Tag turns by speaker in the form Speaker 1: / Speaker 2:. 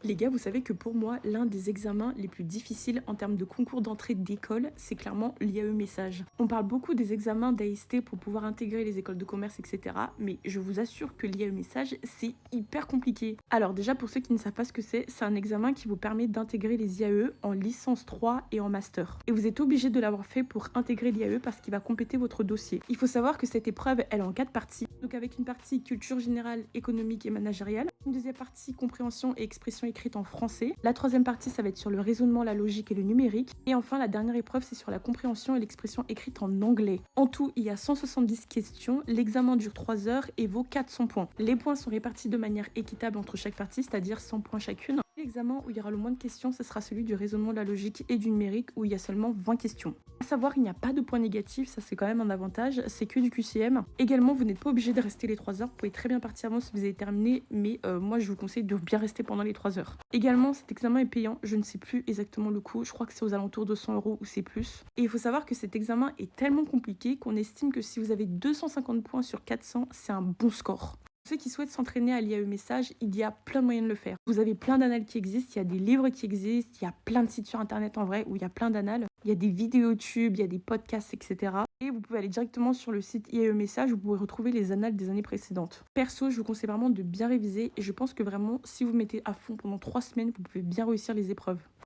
Speaker 1: Les gars, vous savez que pour moi, l'un des examens les plus difficiles en termes de concours d'entrée d'école, c'est clairement l'IAE Message. On parle beaucoup des examens d'AST pour pouvoir intégrer les écoles de commerce, etc. Mais je vous assure que l'IAE Message, c'est hyper compliqué. Alors déjà, pour ceux qui ne savent pas ce que c'est un examen qui vous permet d'intégrer les IAE en licence 3 et en master. Et vous êtes obligé de l'avoir fait pour intégrer l'IAE parce qu'il va compléter votre dossier. Il faut savoir que cette épreuve, elle est en 4 parties. Donc avec une partie culture générale, économique et managériale, une deuxième partie compréhension et expression écrite en français. La troisième partie, ça va être sur le raisonnement, la logique et le numérique. Et enfin, la dernière épreuve, c'est sur la compréhension et l'expression écrite en anglais. En tout, il y a 170 questions. L'examen dure 3 heures et vaut 400 points. Les points sont répartis de manière équitable entre chaque partie, c'est-à-dire 100 points chacune. L'examen où il y aura le moins de questions, ce sera celui du raisonnement, de la logique et du numérique où il y a seulement 20 questions. À savoir, il n'y a pas de points négatifs, ça c'est quand même un avantage, c'est que du QCM. Également, vous n'êtes pas obligé de rester les 3 heures, vous pouvez très bien partir avant si vous avez terminé, mais moi je vous conseille de bien rester pendant les 3 heures. Également, cet examen est payant, je ne sais plus exactement le coût, je crois que c'est aux alentours de 100 € ou c'est plus. Et il faut savoir que cet examen est tellement compliqué qu'on estime que si vous avez 250 points sur 400, c'est un bon score. Pour ceux qui souhaitent s'entraîner à l'IAE Message, il y a plein de moyens de le faire. Vous avez plein d'annales qui existent, il y a des livres qui existent, il y a plein de sites sur internet en vrai où il y a plein d'annales. Il y a des vidéos YouTube, il y a des podcasts, etc. Et vous pouvez aller directement sur le site IAE Message où vous pouvez retrouver les annales des années précédentes. Perso, je vous conseille vraiment de bien réviser et je pense que vraiment, si vous mettez à fond pendant 3 semaines, vous pouvez bien réussir les épreuves.